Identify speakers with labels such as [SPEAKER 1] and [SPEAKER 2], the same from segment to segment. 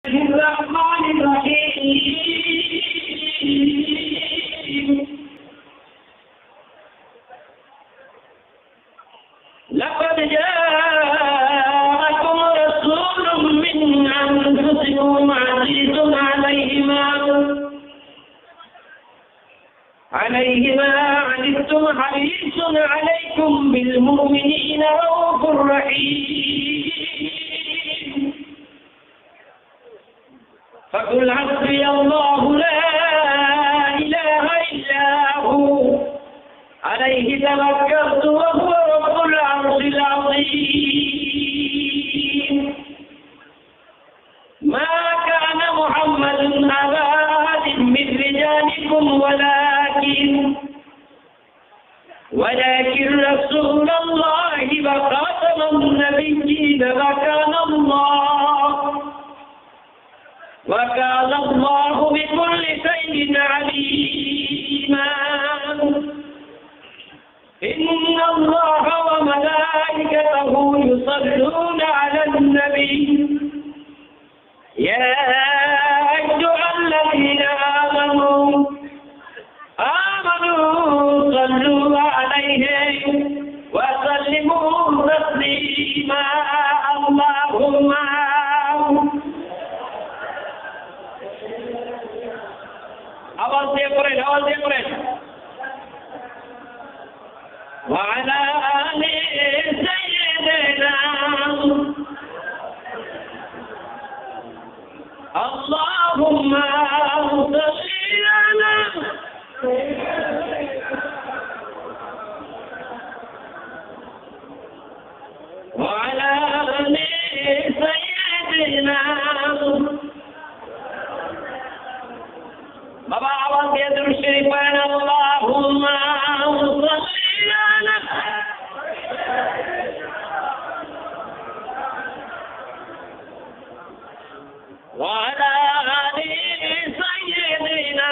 [SPEAKER 1] الرحمن الرحيم لقد جاءكم رسول من أنفسكم عزيز عليه ما عنتم حريص عليكم بالمؤمنين رؤوف رحيم فقل حسبي الله لا إله إلا هو عليه توكلت وهو رب العرش العظيم ما كان محمد أبا أحد من رجالكم ولكن رسول الله وخاتم النبيين وكان الله بكل شيء عليما إن الله وملائكته يصلون على النبي يا أيها الذين آمنوا صلوا عليه وسلموا تسليما اللهم আওয়াজ দিয়ে পড়েন وعلى آل سيدنا اللهم صل على وعلى آل سيدنا بابا आवाज দিয়ে दुरूद शरीफ पढ़ना اللهم صل على وعلى آل سيدنا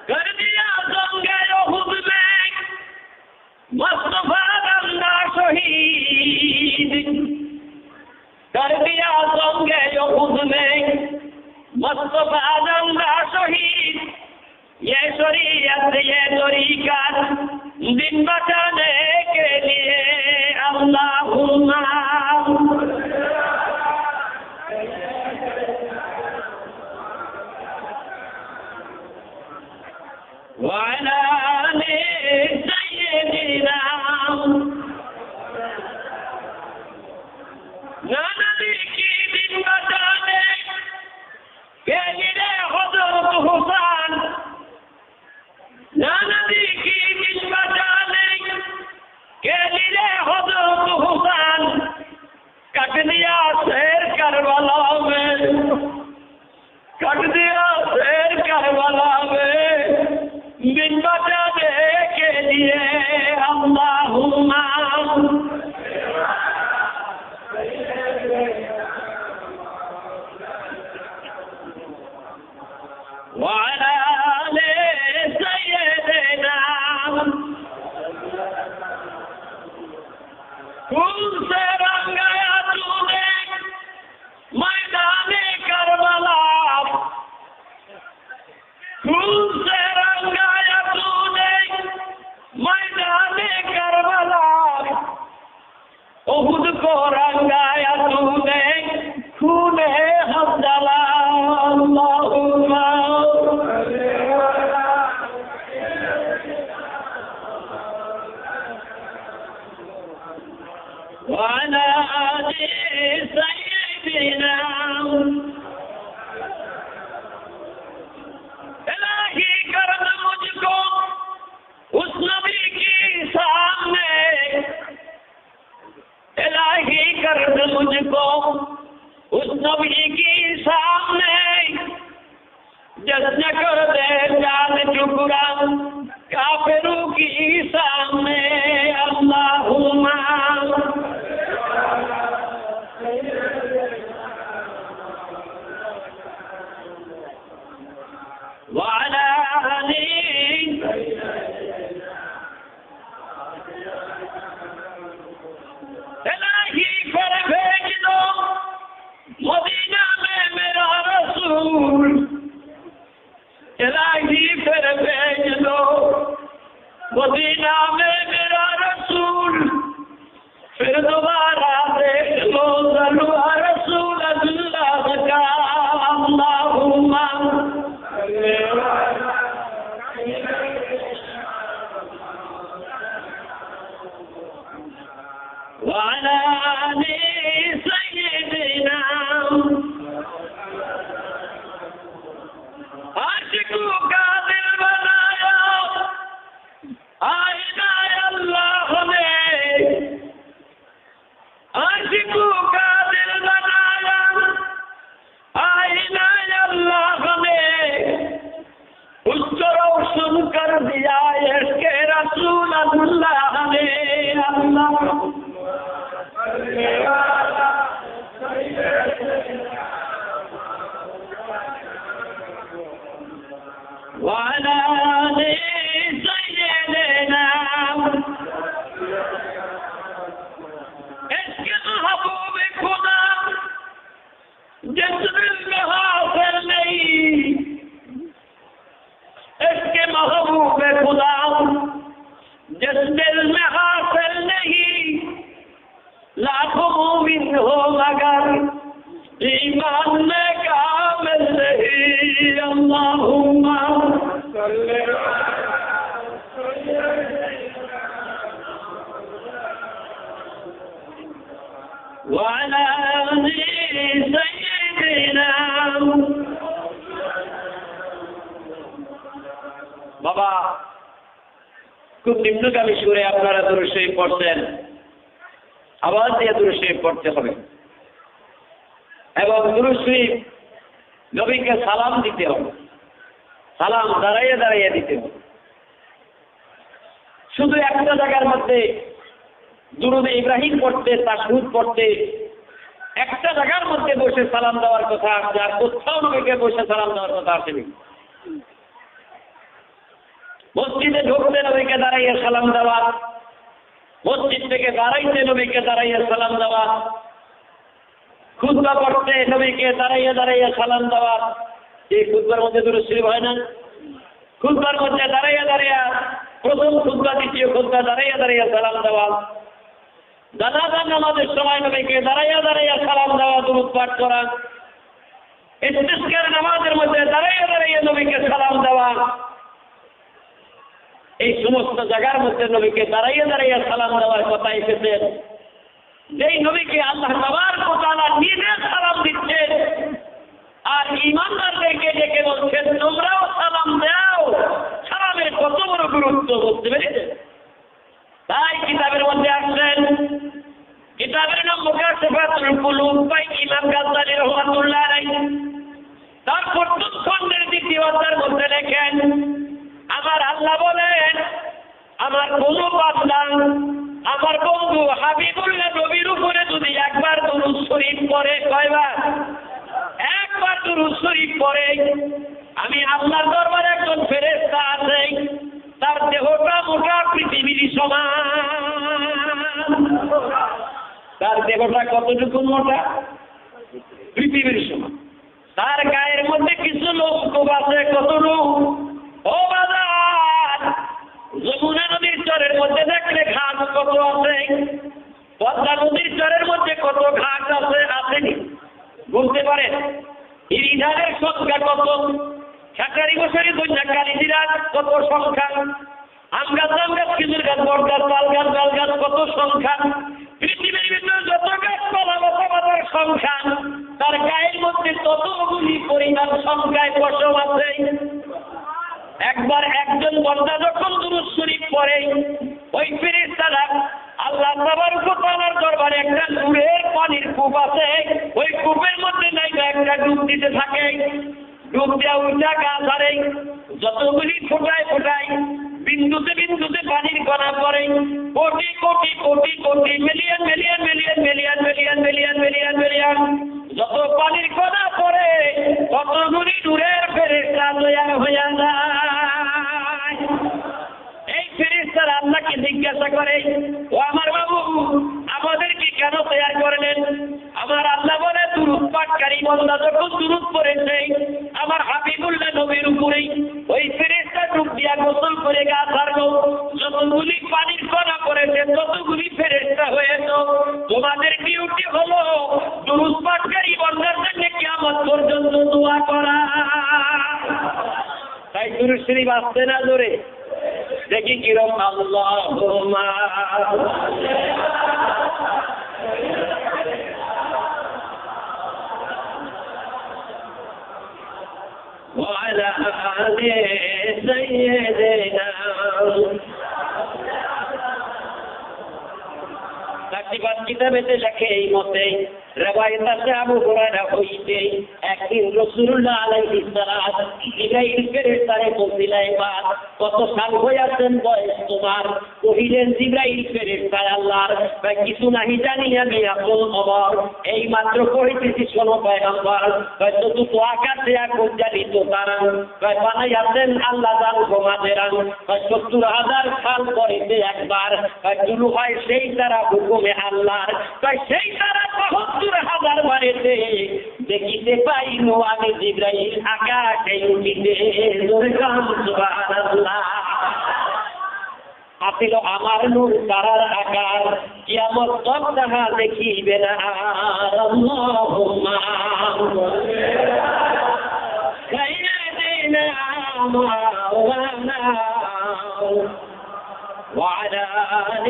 [SPEAKER 1] कर दिया संगे उहुद में मुस्तफा बंदा शहीद कर दिया संगे उहुद में मुस्तफा बंदा शहीद ये शरीयत ये तरीक़त दिन बचाने के लिए अल्लाहुम्मा وعلى آل سيدنا नबी की दिन बचाने के लिए हज़रत हुसैन नबी की दिन बचाने के लिए हज़रत हुसैन कट दिया शेर करबला में कट दिया शेर करबला में दिन बचाने के लिए अल्लाहुम्मा وعلى آل سيدنا खून से रंगाया तूने मैदाने करबला खून से रंगाया तूने मैदाने करबला उहुद को रंगाया तूने खूने हज़ला अल्लाहुम्मा وعلى آل سيدنا इलाही कर दे मुझको उस नबी की सामने इलाही कर दे मुझको उस नबी की सामने जश्न कर दे जान टुकड़ा काफिरों की सामने अल्लाहुम्मा وعلى آل इलाही يا رسول الله اللهم وعلى آل سيدنا عاشقك بالبلايا آئنا يا الله عاشقك بالبلايا آئنا يا الله उसको रोशन कर दिया इसके रसूल अल्लाह ने अल्लाह वाला ने सैयदना इसके महबूब खुदा जिसमें हासिल नहीं इसके महबूब खुदा जिस दिल में हासिल नहीं लाखों मोमिन हो मगर ईमान में कामिल नहीं अल्लाहुम्मा सल्ली वअला आलि सय्यिदिना বাবা খুব নিম্নগামী সুরে আপনারা দুরূদ শরীফ পড়ছেন আওয়াজ দিয়ে দুরূদ শরীফ পড়তে হবে এবং দুরূদ শরীফ নবীকে সালাম দিতে হবে সালাম দাঁড়াইয়ে দাঁড়াইয়ে দিতে হবে শুধু একটা জায়গার মধ্যে দুরূদ ইব্রাহিম পড়তে তাশহুদ পড়তে একটা জায়গার মধ্যে বসে সালাম দেওয়ার কথা আসছে আর কোথাও নবীকে বসে সালাম দেওয়ার কথা আসেনি মসজিদে ঢুকতে নবীকে দাঁড়াইয়া সালাম দেওয়া মসজিদ থেকে দাঁড়াইতে নবীকে দাঁড়াইয়া সালাম দেওয়া খুতবা পড়তে নবীকে দাঁড়াইয়া দাঁড়াইয়া সালাম দেওয়া এই খুতবার মধ্যে দুরূদ শরীফ হয় না খুতবার মধ্যে দাঁড়াইয়া দাঁড়াইয়া প্রথম খুতবা দ্বিতীয় খুতবা দাঁড়াইয়া দাঁড়াইয়া সালাম দেওয়া জানাজার নামাজের সময় নবীকে দাঁড়াইয়া দাঁড়াইয়া সালাম দেওয়া দুরূদ পাঠ করা ইস্তিসকার নামাজের মধ্যে দাঁড়াইয়া দাঁড়াইয়া নবীকে সালাম দেওয়া এই সমস্ত জায়গার মধ্যে নবীকে দাঁড়াইয়া দাঁড়াইয়া সালাম দেওয়ার কথা এসেছে যেই নবীকে আল্লাহ তাবারক ওয়া তাআলা নিজে সালাম দিচ্ছেন আর ঈমানদারদেরকে ডেকে বলছেন তোমরাও সালাম দাও সালামের কত বড় গুরুত্ব বুঝতে পেরেছেন তাই কিতাবের মধ্যে আসছেন কিতাবের নাম মুকাশফাতুল কুলুব বাই ইমাম গাজ্জালী রাহমাতুল্লাহ আলাইহি তার প্রথম খণ্ডের দ্বিতীয় অধ্যায়ের মধ্যে লেখেন আমার আল্লাহ বলেন আমার কোন বান্দা আমার বন্ধু হাবিবুল্লাহ নবীর উপরে যদি একবার দুরূদ শরীফ পড়ে কয়বার একবার দুরূদ শরীফ পড়ে আমি আল্লাহর দরবারে একজন ফেরেশতা আছে তার দেহটা মোটা পৃথিবীর সমান তার দেহটা কতটুকু মোটা পৃথিবীর সমান তার গায়ের মধ্যে কিছু লোক আছে কত লোক ও বাজার যমুনা নদীর চরের মধ্যে দেখলে ঘাস কত আছে পদ্মা নদীর চরের মধ্যে কত ঘাস আছে আসেনি বলতে পারে ইরিধানের সংখ্যা কত ছাকারি বছরে দৈন্য কালিজিরার কত সংখ্যা আম গাছ খেজুর গাছ বট গাছ তাল গাছ ডাল গাছ কত সংখ্যা পৃথিবীর ভিতরে যত গাছপালা লতাপাতার সংখ্যা তার গায়ের মধ্যে ততগুলি পরিমাণ সংখ্যায় পশম আছে একবার একজন বান্দা যখন দুরূদ শরীফ পড়ে ওই ফেরেশতারা আল্লাহ তাবারক ওয়া তাআলার দরবারে একটা নূরের পানির কূপ আছে ওই কূপের মধ্যে নাইবা একটা ডুব দিতে থাকে ডুব দেওয়া উল্টা গাছ আরে যতগুলি ফোটায় ফোটায় বিন্দুতে বিন্দুতে পানির কণা পড়ে crore crore crore crore million million million million million million million million যত পানির কণা পড়ে ততগুলি নূরের ফেরেশতা তৈরি হয়ে যায় এই ফেরেশতারা আল্লাহকে জিজ্ঞাসা করে ও আমার বাবু আমাদেরকে কেন তৈরি করলেন আমার আল্লাহ বলে দুরূদ পাঠকারী বান্দা যখন দুরূদ পড়েছে আমার হাবিবুল্লাহ নবীর উপরে ওই ফেরেশতা ডুব দিয়া গোসল করে গা ছাড়লো যতগুলি পানির কণা পড়েছে ততগুলি ফেরেশতা হয়েছে তোমাদের ডিউটি হলো দুরূদ পাঠকারী বান্দার জন্য কিয়ামত পর্যন্ত দোয়া করা। তাই দুরূদ শরীফ আসছে না জোরে? দেখি কিরকম আল্লাহুম্মা وعلى آل سيدنا তাকরিবান কিতাবেতে লেখে এই মতে রওয়ায়াত আছে আবু হুরায়রা হইতে একদিন রাসূলুল্লাহ আলাইহিস সালাত জিবরাইল ফেরেশতারে বলছিলেন বাদ কত সাল হইয়াছেন বয়স তোমার? কহিলেন জিবরাইল ফেরেশতা আল্লাহর কিছু নাহি জানি আমি আপন খবর এই মাত্র কইতেছি শোনো পয়গম্বর হয়তো তো আকাশে আগুন জ্বালিত তারা বানাইয়াছেন আল্লাহ জান গোমাদেরান ৭০,০০০ সাল করিতে একবার শুরু হয় সেই তারা হুকুমে আল্লাহর সেই তারা ৭০,০০০ বাড়িতে দেখিতে পাইল আমি জিবরাইল আকাশে উঠিতে জোরে গান সুবহানাল্লাহ। আসিল আমার নূর তারার আকার কিয়ামত তক তাহা দেখিবে না। আল্লাহুম্মা সাইয়্যিদিনা মাওলানা وعلى آل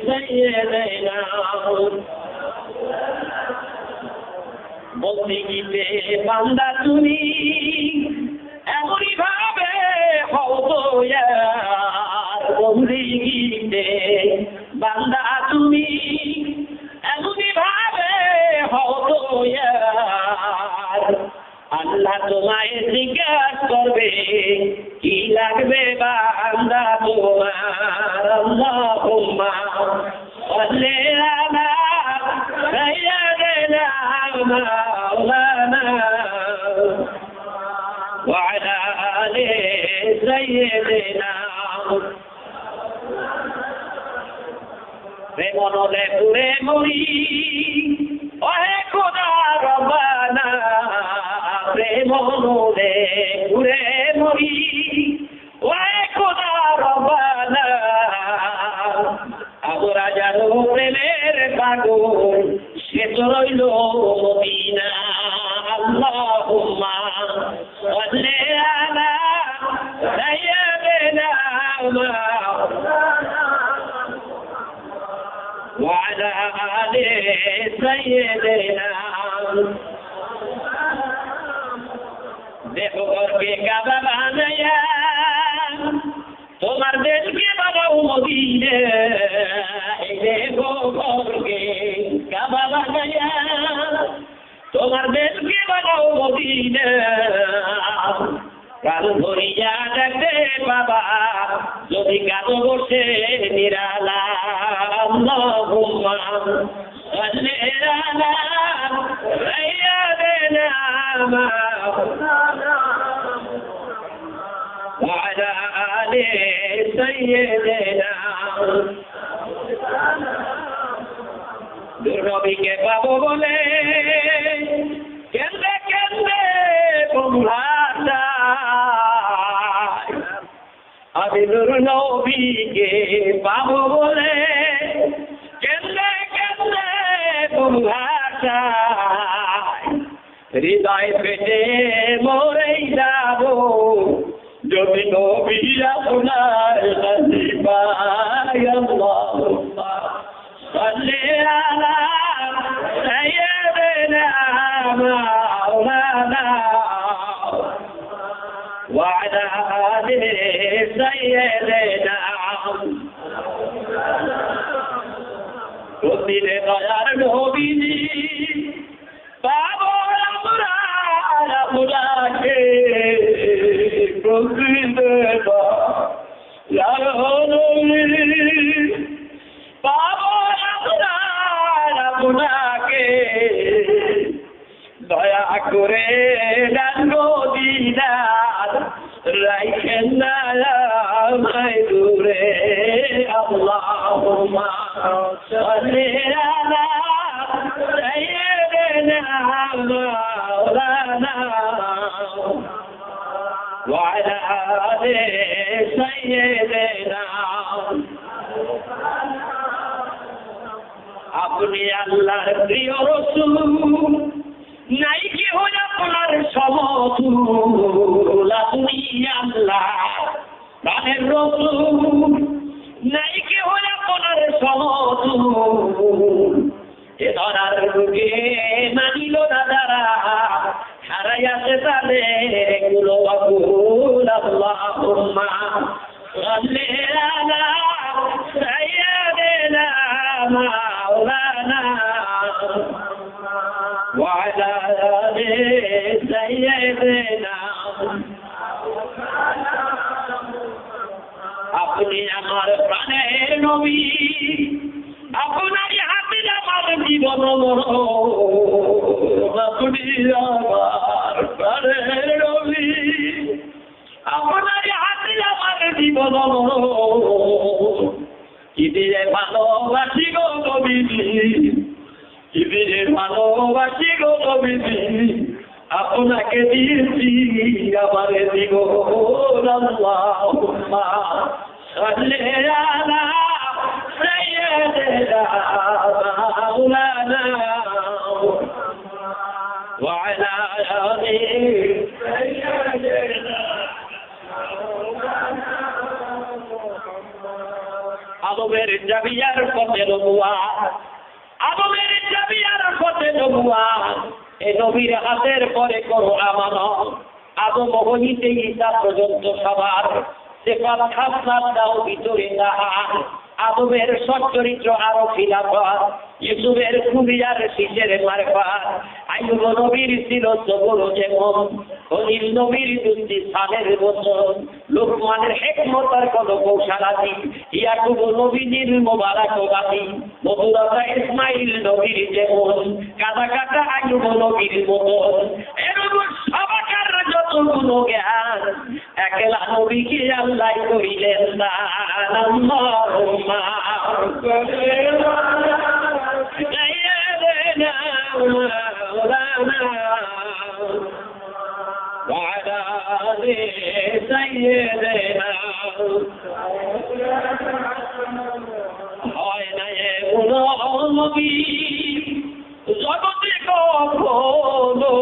[SPEAKER 1] سيدنا বলতে গিয়ে বান্দা তুমি এমনই ভাবে হতো বলতে গিয়ে বান্দা তুমি এমনই ভাবে হতো আল্লাহ তোমায় জিজ্ঞাসা করবে কি লাগবে বান্দা তোমার। আল্লাহুম্মা সাল্লি আলা সাইয়্যিদিনা মাওলানা ওয়া আলা আলি সাইয়্যিদিনা রে মনলে পুরে মরি ওহে খোদা রব্বানা প্রেম মনে ঘুরে মরি ওহে খোদা রব্বানা আমরা জানো প্রেমের পাগল সে তো রইল মদিনা। আল্লাহুম্মা সাল্লি আলা সাইয়্যিদিনা মাওলানা ওয়া আলা আলি সাইয়্যিদিনা দেখো ঘরকে কাবা বানায়া তোমার দেশকে বানাও মদিনে দেখো ঘরকে কাবা বানায়া তোমার দেশকে বানাও মদিনে কাল ধরিয়া দেখতে বাবা যদি কাজও বসে নিরালা। আল্লাহুম্মা সাল্লি আলা সাইয়্যিদিনা মাওলানা ওয়া আলা আলি সাইয়্যিদিনা নবীকে পাবো বলে কেন্দে কেন্দে তোমরা আমি নূর নবীকে পাবো বলে কেন্দে কেন্দে তোমরা হৃদয় পেটে মরেই যাব যদি নবী আপনার কাছে পাই। আল্লাহুম্মা সাল্লি আলা সাইয়্যিদিনা মাওলানা ওয়া আলা আলি সাইয়্যিদিনা প্রতিদিন দয়ার নবীজি পাবো আমরা আপনাকে প্রতিদিন পাবো আমরা আপনাকে দয়া করে ডাঙ্গো দিদার রাইখেন না আমায় দূরে। আল্লাহুম্মা সাল্লি আলা সাইয়্যিদিনা মাওলানা ওয়া আলা আলি সাইয়্যিদিনা আপনি আল্লাহর প্রিয় রাসূল, নাই কি হল আপনার সমতুল। আপনি আল্লাহ প্রাণের রাসূল, নাই কি হল আপনার সমতুল। এ ধরার বুকে মানিল না যারা, হারাইয়াছে তাদের এগুলো আকুল। আল্লাহুম্মা সাল্লি আলা সাইয়্যিদিনা মাওলানা ওয়া আলা আলি সাইয়্যিদিনা। আপনি আমার প্রাণের নবী, আপনার হাতে আমার জীবন মরণ। আপনি আমার প্রাণের নবী, আপনার হাতে আমার জীবন মরণ। কি দিয়ে ভালোবাসি গো নবীজি, কি দিয়ে ভালোবাসি গো নবীজি, আপনাকে দিয়েছি আমারে দিব। আল্লাহুম্মা সাল্লি আলা সাইয়্যিদিনা মাওলানা ওয়া আলা আলি সাইয়্যিদিনা। আদমের জাবিয়ার পথে নবুয়াত, আদমের জাবিয়ার পথে নবুয়াত। এই নবীর হাতের পরে করো আমানত। আদম হইতে ঈসা পর্যন্ত সবার সেফাত খাসলাত দাও ভিতরে তাহার। আদমের সচ্চরিত্র আরো খিলাফত, ইউসুফের খুবই আর শীষের মারফত। আইয়ুব নবীর ছিল সবর যেমন, খলিল নবীর যুক্তি সালের বচন। লোকমানের হিকমতার কত কৌশলাতি, ইয়াকুব নবীজির মোবারক বাতি। মধুরতা ইসমাইল নবীর যেমন, কাটা কাটা আইয়ুব নবীর মতন। এরকম সবাকার যত গুণজ্ঞান, একলা নবীকে আল্লাহ করিলেন দান। আল্লাহুম্মা সাল্লি আলা সাইয়্যিদিনা মাওলানা ওয়া আলা আলি সাইয়্যিদিনা। হয় না এমন নবী জগতে কখনো,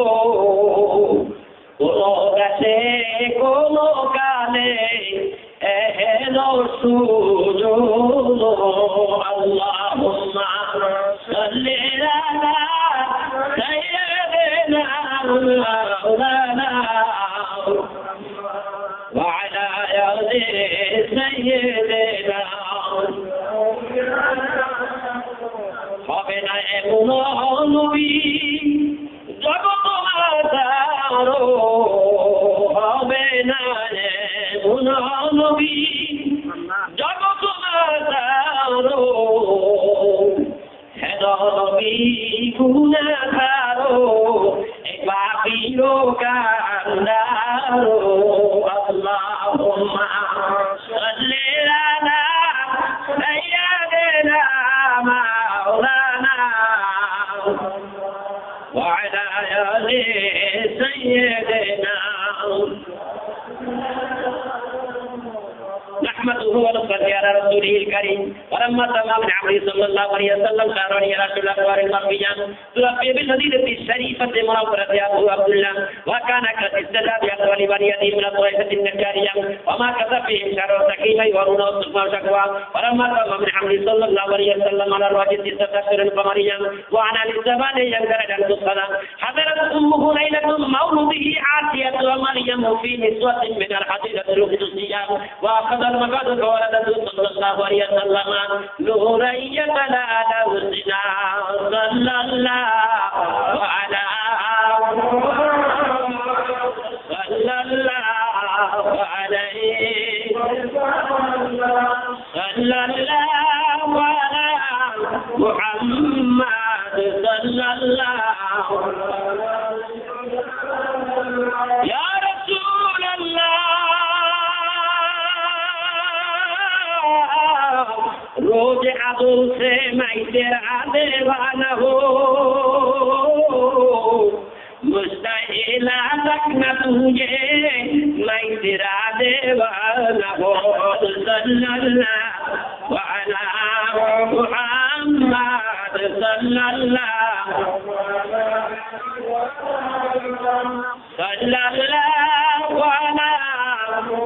[SPEAKER 1] কোন দেশে কোন কালে এহেন সুযোগ। আল্লাহুম্মা সাল্লি আলা সাইয়্যিদিনা মাওলানা ওয়া আলা আলি সাইয়্যিদিনা। হবে না এমন নবী জগত মাতারো, হবে না এমন নবী জগত মাতারো। হেন নবী গুনাহগারো, এ পাপীরো কান্দারো। আল্লাহুম্মা সাল্লি আলা সাইয়্যিদিনা মাওলানা ওয়া আলা আলি সাইয়্যিদিনা। نحمده ونصلي على رسوله الكريم. ولما سمع من عمرو صلى الله عليه وسلم شعرا يا رسول الله المربيا تلقي بالمدينة الشريفة منورة يا أبو عبد الله، وكان قد استدعى بأقوال بنيته من الطائفة النجارية، وما كتب فيهم شعر سكينة يورون الصدمة وشكوى. ولما سمع من عمرو صلى الله عليه وسلم على الواجب 16 قمريا، وعن الزمان ينكر عن الصلاة. حضرت أمه ليلة مولده عاتية ومريم في نسوة من الحديدة القدسية، وأخذ المقاد فولده صلى الله عليه وسلم نورا يتلى له الزنا. صلى الله على صلى الله عليه صلى الله على محمد صلى الله يا رسول الله. रोज आदो से मैं तेरा दीवाना हो, मुस्ताहिला तक न तुझे मैं तेरा दीवाना हो. सल्लल्लाहु अलैहि Muhammad sallallahu ala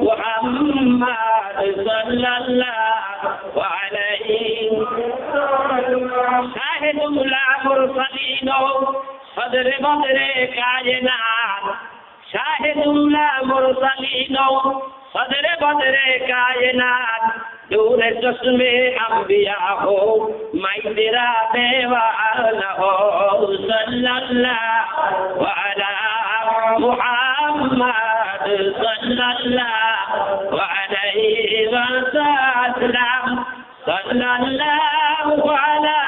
[SPEAKER 1] Muhammad sallallahu alayhi shahidullah mursalin sadr badre kainat shahidullah mursalin sadr badre kainat दूर चश्मे अंबिया हो मैं तेरा देवाना हो सल्लल्लाहु अला मुहम्मद सल्लल्लाहु अलैहि वसल्लम सल्लल्लाहु अला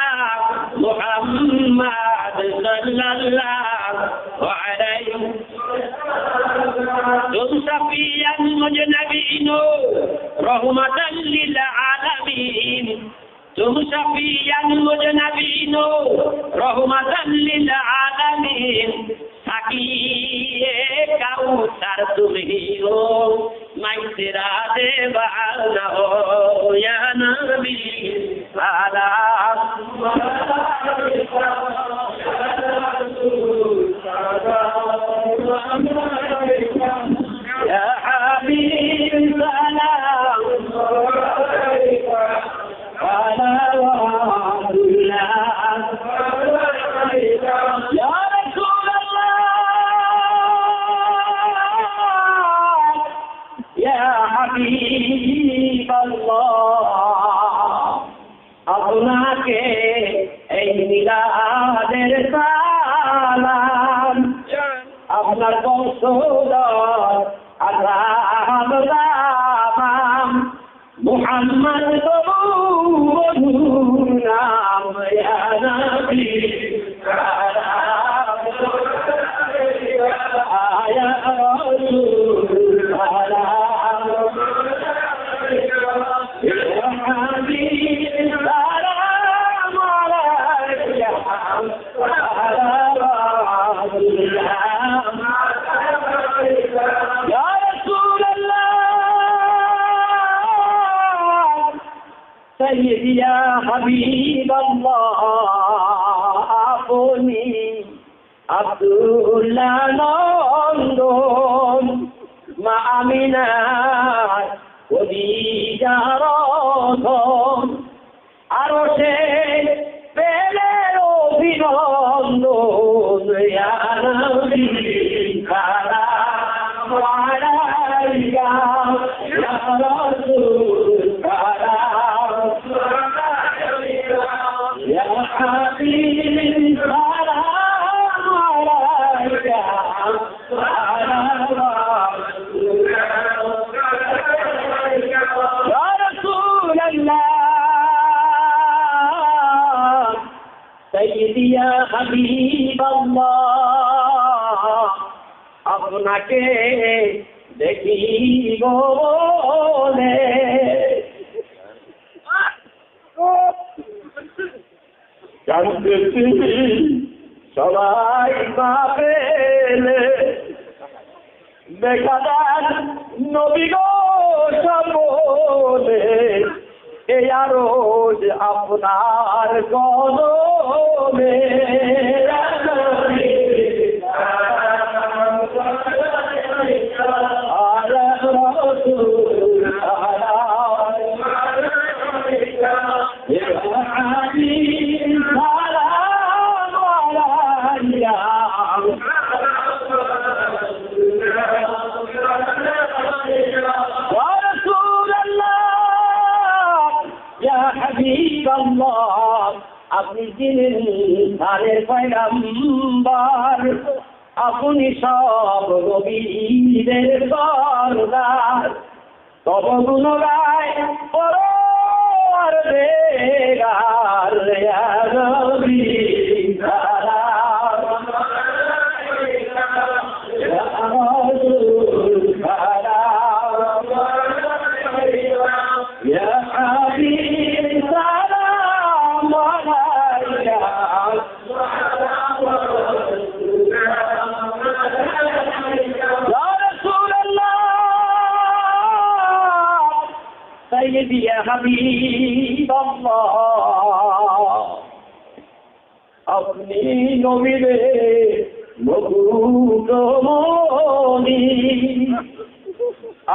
[SPEAKER 1] मुहम्मद सल्लल्लाहु अलैहि तुम सफियन मुजनबीनो रहमतन लिल आलमीन तुम सफियन मुजनबीनो रहमतन लिल आलमीन साकिए कौसर तुम ही हो मैं तेरा देवाना हो या नबी या हबीब सलाम ala ya Rasulullah ya Habib Allah আপনাকে এই মিলাদের সালাম আপনার বংশধর আল্লাহ মুহাম্মদ তবু নাম ইয়া নবী আয়া রাসূল সালাম ইয়া হাবিব সালাম আলাইকা আলা রাসূলিল্লাহ ইয়া سيدي يا حبيب الله আপনি আব্দুল্লাহ নন্দন মা আমিনার খদিজার রতন আরো সে পেলে অভিনন্দন ইয়া নবী সালাম আলাইকা ইয়া রাসূল সালাম يا حبيبي سلام عليك يا رسول الله سيدي يا حبيب الله আপনাকে দেখিব বলে জানতেছি সবাই পাবেলে দেখা যান নবী গো সামনে এই আরজ আপনার কদমে আলা রাসূল আপনি যিনি ধারের পয়গম্বর আপনি সব নবীদের সরদার তব গুণ গায় পরওয়ার দেগার ইয়া নবী সালাম ইয়া রাসূল সালাম ইয়া হাবিব সালাম আলাইকা ইয়া রাসূলুল্লাহ সাইয়্যিদি ইয়া হাবিবাল্লাহ আপনি নবীরে মধুরমণি,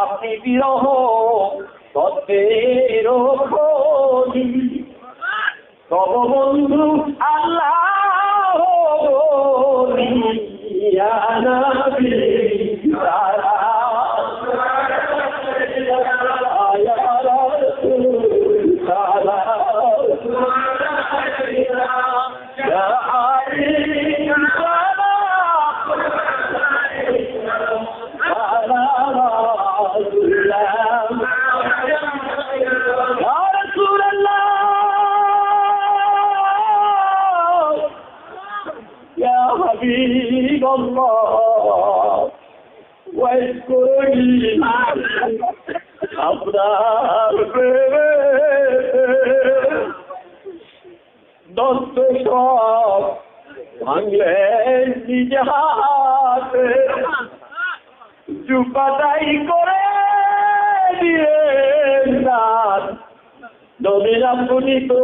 [SPEAKER 1] আপনি বিরহ তত্ত্বের খনি, তব বন্ধু আল্লাহ ইয়া নবী আপনার দন্ত সব ভাঙলেন নিজ হাতে, চুপাটাই করে দিলেন দান। নবীর আপনি তো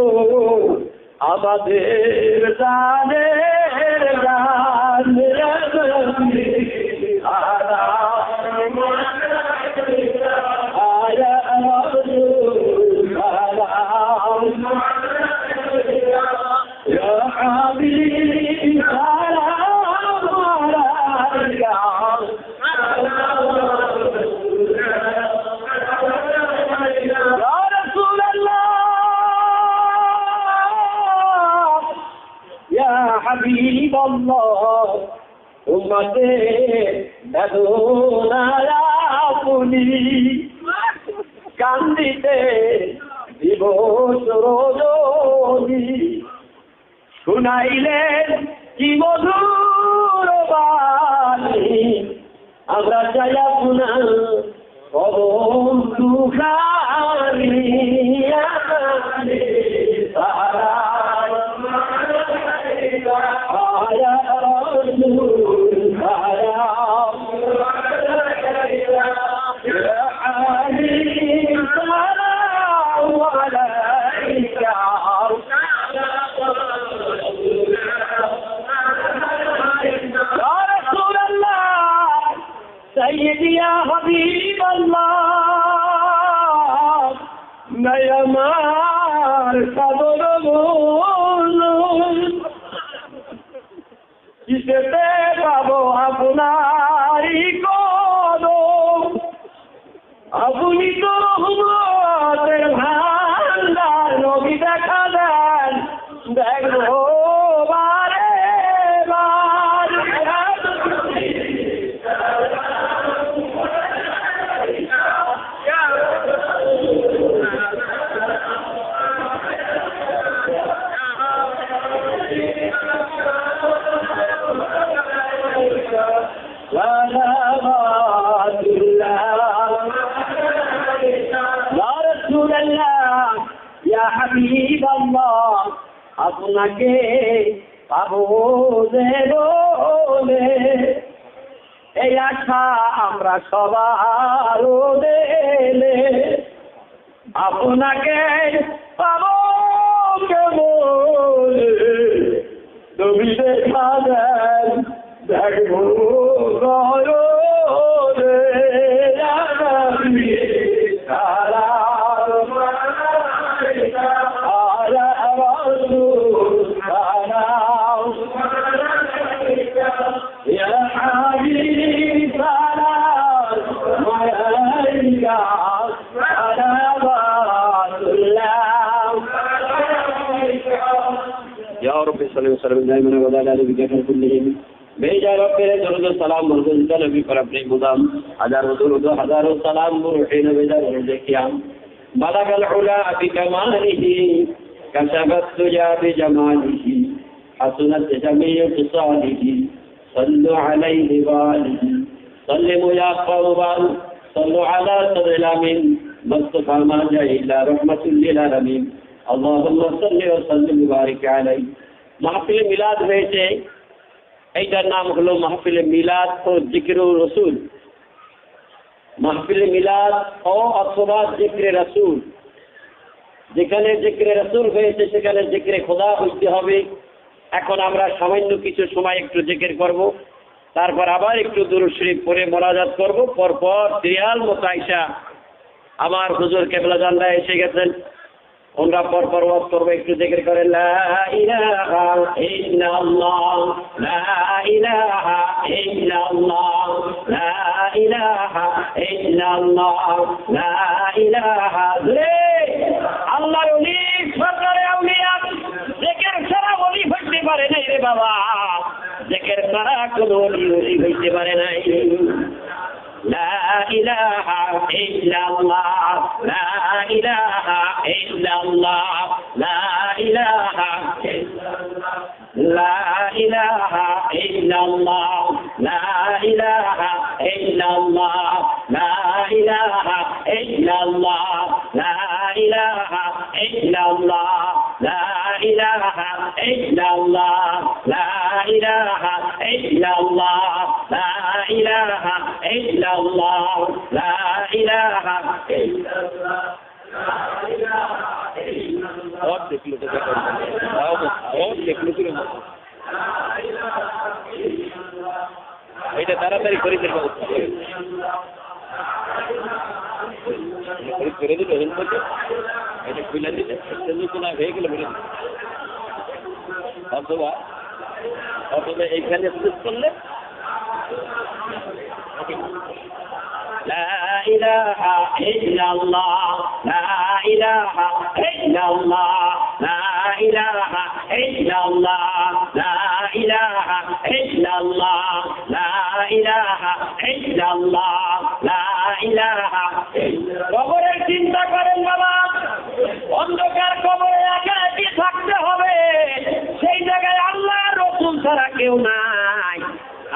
[SPEAKER 1] আমাদের জানের গান, حبيب الله উম্মতে বেদনায় আপনি কান্দিতে দিবস রজনী, শুনাইলেন কি মধুর বাণী, আমরা চাই আপনার পরম দুখানি তারা سيدي يا حبيب الله نيمار صدر مولون কিসেতে পাবো আপনারই কদম, আপনি তো রহমতের ভান্ডার, নবী দেখা দেন দেখবো বারে বার। আপনাকে পাবো যে বলে এই আশা আমরা সবার দিলে, আপনাকে পাবো কেবল নবী দেখা দেন দেখবো يا رب صل وسلم دائما وعلى آله وصحبه كلهم भेजा रब्बे दरुद सलाम मुर्तज़ा नबी पर अपने गुलाम हजारों दरुद हजारों सलाम रूहीन भेजा रोज़े क़याम बलगल उला बिकमालिही कशफत तुजा बिजमालिही हसनत जमीअ ख़िसालिही सल्लु अलैहि वालिही सल्लिमु या क़ौम सल्लु अला सद्रिल अमीन मुस्तफ़ा मा जा इल्ला रहमतुल लिल आलमीन अल्लाहुम्मा सल्लि व सल्लिम व बारिक अलैहि। महफिल मिलाद হয়েছে, এইটার নাম হলো মাহফিলে মিলাদ ও জিকিরুর রসুল। মাহফিলে মিলাদ ও অথবা জিক্রে রসুল, যেখানে জিক্রে রসুল হয়েছে সেখানে জিক্রে খোদা হইতে হবে, এখন আমরা সামান্য কিছু সময় একটু জিকির করব, তারপর আবার একটু দুরূদ শরীফ পড়ে মোনাজাত করব। পরপর সিরিয়াল মতো আইসা আমার হুজুর কেবলা জানলা এসে গেছেন, ওনারা পরপর ওয়াজ করবো। একটু জিকির করে লা ইলাহা ইল্লাল্লাহ, লা ইলাহা ইল্লাল্লাহ, লা ইলাহা ইল্লাল্লাহ, লা ইলাহা আল্লাহর ওলি সরকারে আউলিয়া জিকির ছাড়া ওলি হইতে পারে নাই রে বাবা, জিকির ছাড়া কোনো ওলি হইতে পারে নাই। لا إله إلا الله، لا إله إلا الله، لا إله إلا الله، لا إله إلا الله، لا إله إلا الله، لا إله إلا الله، لا إله إلا الله، لا إله إلا الله، لا إله إلا الله، لا إله إلا الله، لا إله إلا الله, لا إله إلا الله। और देख लो तो क्या करते हैं, और देख लो फिर এটা তাড়াতাড়ি করে দেবো, করে দিল হেলমেটে এটা খুলে দিলে না হয়ে গেলে বেরো অথবা অথবা এইখানে শেষ করলে لا إله إلا الله، لا إله إلا الله، لا إله إلا الله، لا إله إلا الله، لا إله إلا الله، لا إله إلا الله। কবরের চিন্তা করেন বাবা, অন্ধকার কবরে একা একা থাকতে হবে, সেই জায়গায় আল্লাহ রাসূল ছাড়া কেউ নাই।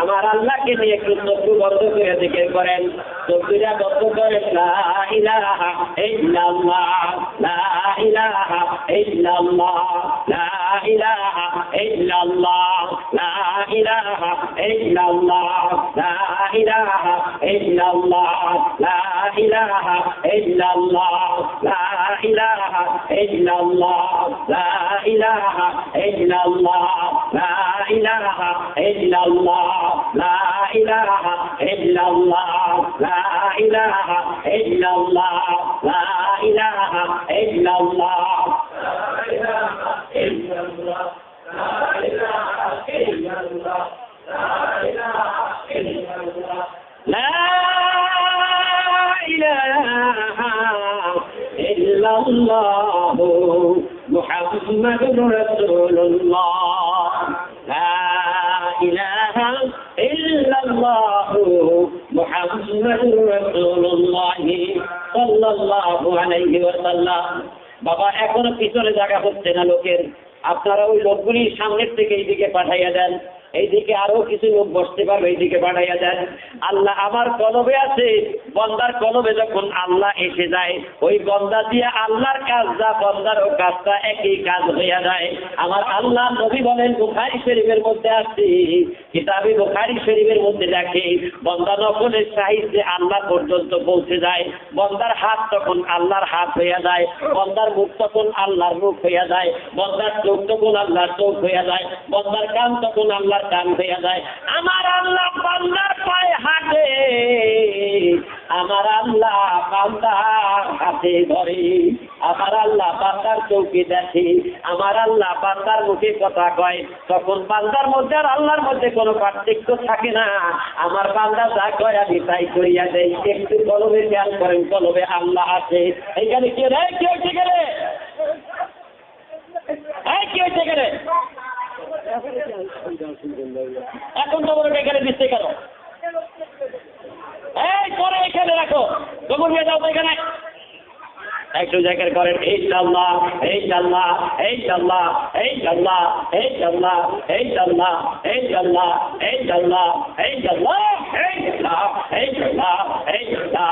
[SPEAKER 1] আমার আল্লাহকে নিয়ে একটু চক্ষু বন্ধ করে জিকির করেন, চক্ষুটা বন্ধ করেন। লা ইলাহা ইল্লাল্লাহ, লা ইলাহা ইল্লাল্লাহ, লা ইলাহা ইল্লাল্লাহ, লা ইলাহা ইল্লাল্লাহ, লা ইলাহা ইল্লাল্লাহ, লা ইলাহা ইল্লাল্লাহ, লা ইলাহা ইল্লাল্লাহ, লা ইলাহা ইল্লাল্লাহ, লা ইলাহা ইল্লাল্লাহ, لا إله إلا الله، لا إله إلا الله، لا إله إلا الله، لا إله إلا الله، لا إله إلا الله، لا إله إلا الله، لا إله إلا الله محمد رسول الله، لا إله إلا الله محمد رسول الله صلى الله عليه وسلم। বাবা এখনো পিছনে জায়গা হচ্ছে না লোকের, আপনারা ওই লোকগুলি সামনের থেকে এইদিকে পাঠাইয়া দেন, এইদিকে আরো কিছু লোক বসতে পারবে, এইদিকে পাঠাইয়া দেন। আল্লাহ আমার কলবে আছে, বন্দার কলবে যখন আল্লাহ এসে যায়, ওই বন্দা দিয়ে আল্লাহর কাজ যা বন্দারও কাজটা একই কাজ হইয়া যায়। আমার আল্লাহ নবী বলেন, বুখারী শরীফের মধ্যে আছে, কিতাবে বুখারী শরীফের মধ্যে দেখে বন্দা নকলের সাহিত্যে আল্লাহ পর্যন্ত পৌঁছে যায়। বন্দার হাত তখন আল্লাহর হাত হইয়া যায়, বন্দার মুখ তখন আল্লাহর মুখ হইয়া যায়, বন্দার চোখ তখন আল্লাহর চোখ হইয়া যায়, বন্দার কান তখন আল্লাহর কান হইয়া যায়। আমার আল্লাহ বান্দার পায়ে হাঁটে, আমার আল্লাহ বান্দার হাতে ধরে, আমার আল্লাহ বান্দার চৌকি দেখে, আমার আল্লাহ বান্দার মুখে কথা কয়। তখন বান্দার মধ্যে আর আল্লাহর মধ্যে কোনো পার্থক্য থাকে না। আমার বান্দা যা কয় আমি তাই করিয়া দেয়। একটু কলবে খেয়াল করেন, কলবে আল্লাহ আছে। এইখানে কি রে, কি হয়েছে গেলে, কি হয়েছে গেলে, এখন তোমার এখানে দিচ্ছে কেন? এই করে এখানে রাখো, কবর নিয়ে যাও তো এখানে। একটু জায়গায় করেন ইনশাআল্লাহ, ইনশাআল্লাহ, ইনশাআল্লাহ, ইনশাআল্লাহ, ইনশাআল্লাহ, ইনশাআল্লাহ, ইনশাআল্লাহ, ইনশাআল্লাহ, ইনশাআল্লাহ, ইনশাআল্লাহ, ইনশাআল্লাহ, ইনশাআল্লাহ,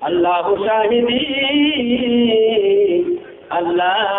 [SPEAKER 1] আল্লাহ শাহিদি আল্লাহুম্মা